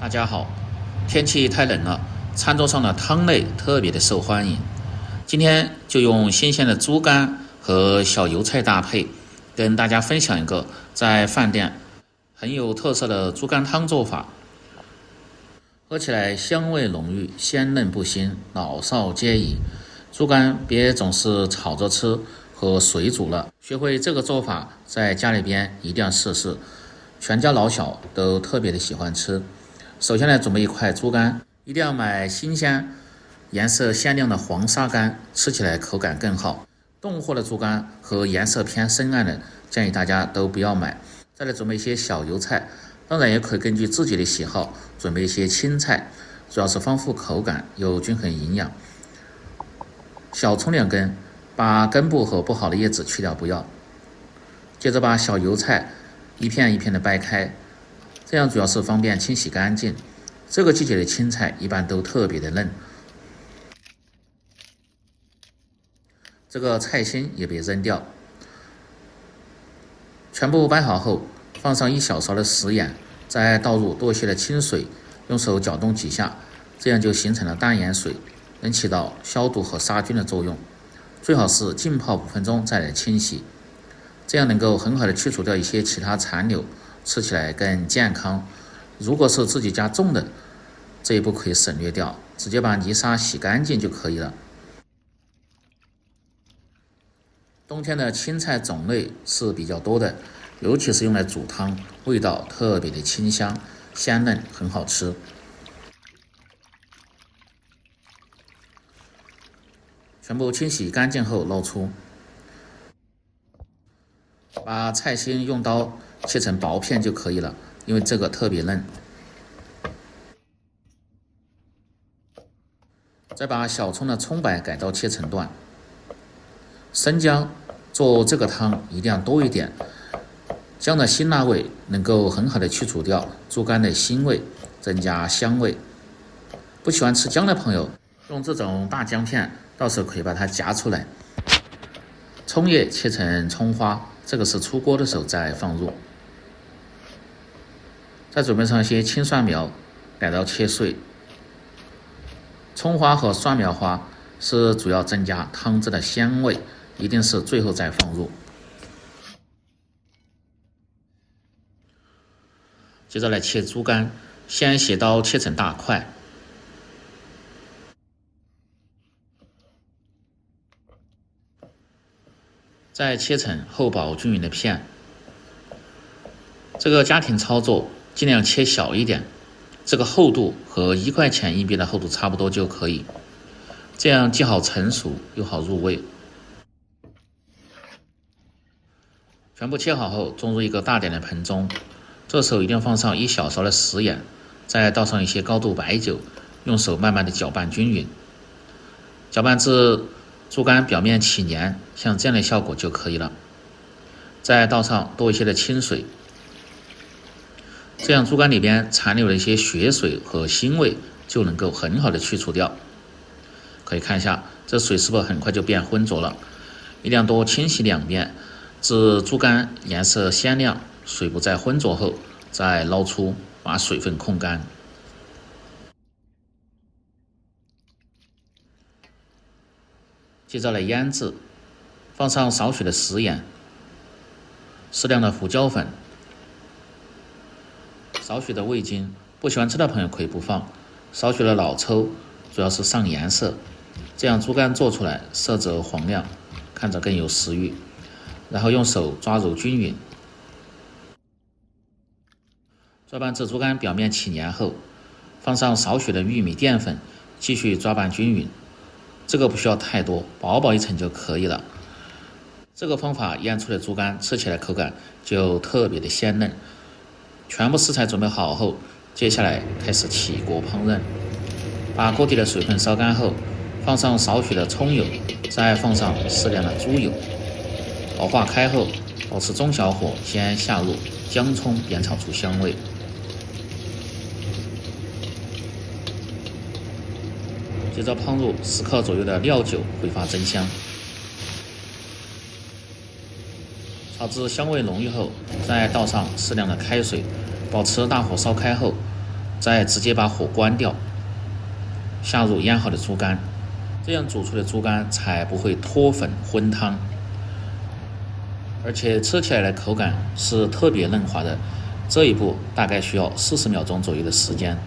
大家好，天氣太冷了，餐桌上的湯類特別的受歡迎。今天就用新鮮的豬肝和小油菜搭配，跟大家分享一個在飯店很有特色的豬肝湯做法。喝起來香味濃郁，鮮嫩不腥，老少皆宜。豬肝別總是炒着吃和水煮了，學會這個做法，在家裡邊一定要試試，全家老小都特別的喜歡吃。首先來準備一塊豬肝，一定要買新鮮、顏色鮮亮的黃沙肝，吃起來口感更好。凍貨的豬肝和顏色偏深暗的，建議大家都不要買。再来準備一些小油菜，當然也可以根據自己的喜好準備一些青菜，主要是豐富口感又均衡營養。小蔥2根，把根部和不好的葉子去掉不要。接着把小油菜一片一片的掰開，這樣主要是方便清洗乾淨。這個季節的青菜一般都特別的嫩。這個菜心也別扔掉。全部掰好後，放上1小勺的食鹽，再倒入多些的清水，用手攪動幾下，這樣就形成了淡鹽水，能起到消毒和殺菌的作用。最好是浸泡5分鐘再來清洗，這樣能夠很好的去除掉一些其他殘留，吃起來更健康。如果是自己家種的，這一步可以省略掉，直接把泥沙洗乾淨就可以了。冬天的青菜種類是比較多的，尤其是用来煮湯，味道特別的清香、鮮嫩，很好吃。全部清洗乾淨後撈出，把菜心用刀切成薄片就可以了，因為這個特別嫩。再把小蔥的蔥白改刀切成段。生薑做這個湯一定要多一點，薑的辛辣味能夠很好的去除掉豬肝的腥味，增加香味。不喜歡吃薑的朋友，用這種大薑片，到時候可以把它夾出來。蔥葉切成蔥花，這個是出鍋的時候再放入。再準備上一些青蒜苗，改刀切碎。蔥花和蒜苗花是主要增加湯汁的鮮味，一定是最後再放入。接着來切豬肝，先斜刀切成大塊，再切成厚薄均匀的片。这個家庭操作盡量切小一點，這個厚度和1塊錢硬幣的厚度差不多就可以，這樣既好成熟又好入味。全部切好後，裝入一個大點的盆中，這時候一定要放上1小勺的食鹽，再倒上一些高度白酒，用手慢慢的攪拌均匀，攪拌至豬肝表面起黏，像這樣的效果就可以了。再倒上多一些的清水，這樣豬肝裡邊殘留的一些血水和腥味就能夠很好的去除掉。可以看一下，這水是不是很快就變渾濁了？一定要多清洗2遍，至豬肝顏色鮮亮，水不再渾濁後，再撈出，把水分控乾。接着來醃製，放上少許的食鹽，適量的胡椒粉，少許的味精，不喜歡吃的朋友可以不放，少許的老抽，主要是上顏色，這樣豬肝做出來色澤黃亮，看着更有食慾。然後用手抓揉均匀，抓拌至豬肝表面起黏後，放上少許的玉米澱粉，繼續抓拌均匀。這個不需要太多，薄薄一層就可以了。這個方法醃出的豬肝吃起來口感就特別的鮮嫩。全部食材準備好後，接下來開始起鍋烹飪。把鍋底的水分燒乾後，放上少許的蔥油，再放上適量的豬油。火化開後，保持中小火先下入薑蔥煸炒出香味。接着烹入10克左右的料酒，揮發增香。炒至香味濃郁後，再倒上適量的開水，保持大火燒開後，再直接把火關掉，下入醃好的豬肝，這樣煮出的豬肝才不會脫粉混湯，而且吃起來的口感是特別嫩滑的。這一步大概需要40秒鐘左右的時間，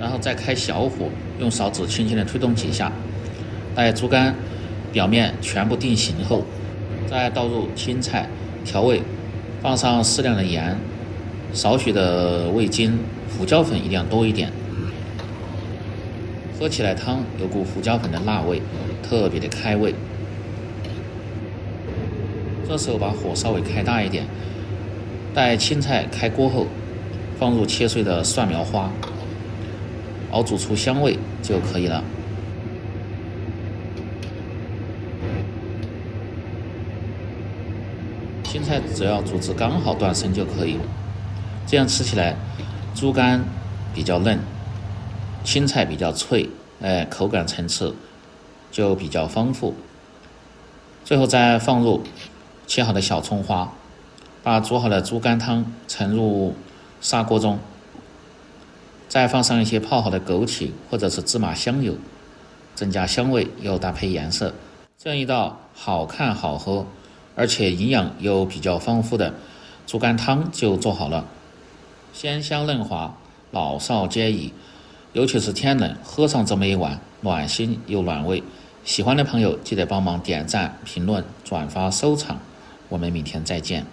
然後再開小火，用勺子輕輕的推動幾下，待豬肝表面全部定型後，再倒入青菜調味，放上適量的鹽，少許的味精，胡椒粉一定要多一點。喝起來湯有股胡椒粉的辣味，特別的開胃。這時候把火稍微開大一點，待青菜開鍋後，放入切碎的蒜苗花，熬煮出香味就可以了。青菜只要煮至剛好斷生就可以，這樣吃起來豬肝比較嫩，青菜比較脆，口感層次就比較豐富。最後再放入切好的小蔥花，把煮好的豬肝湯盛入砂鍋中，再放上一些泡好的枸杞或者是芝麻香油，增加香味又搭配顏色，這樣一道好看好喝而且營養又比較豐富的豬肝湯就做好了。鮮香嫩滑，老少皆宜，尤其是天冷，喝上這麼一碗，暖心又暖胃。喜歡的朋友記得幫忙點讚、評論、轉發、收藏。我們明天再見。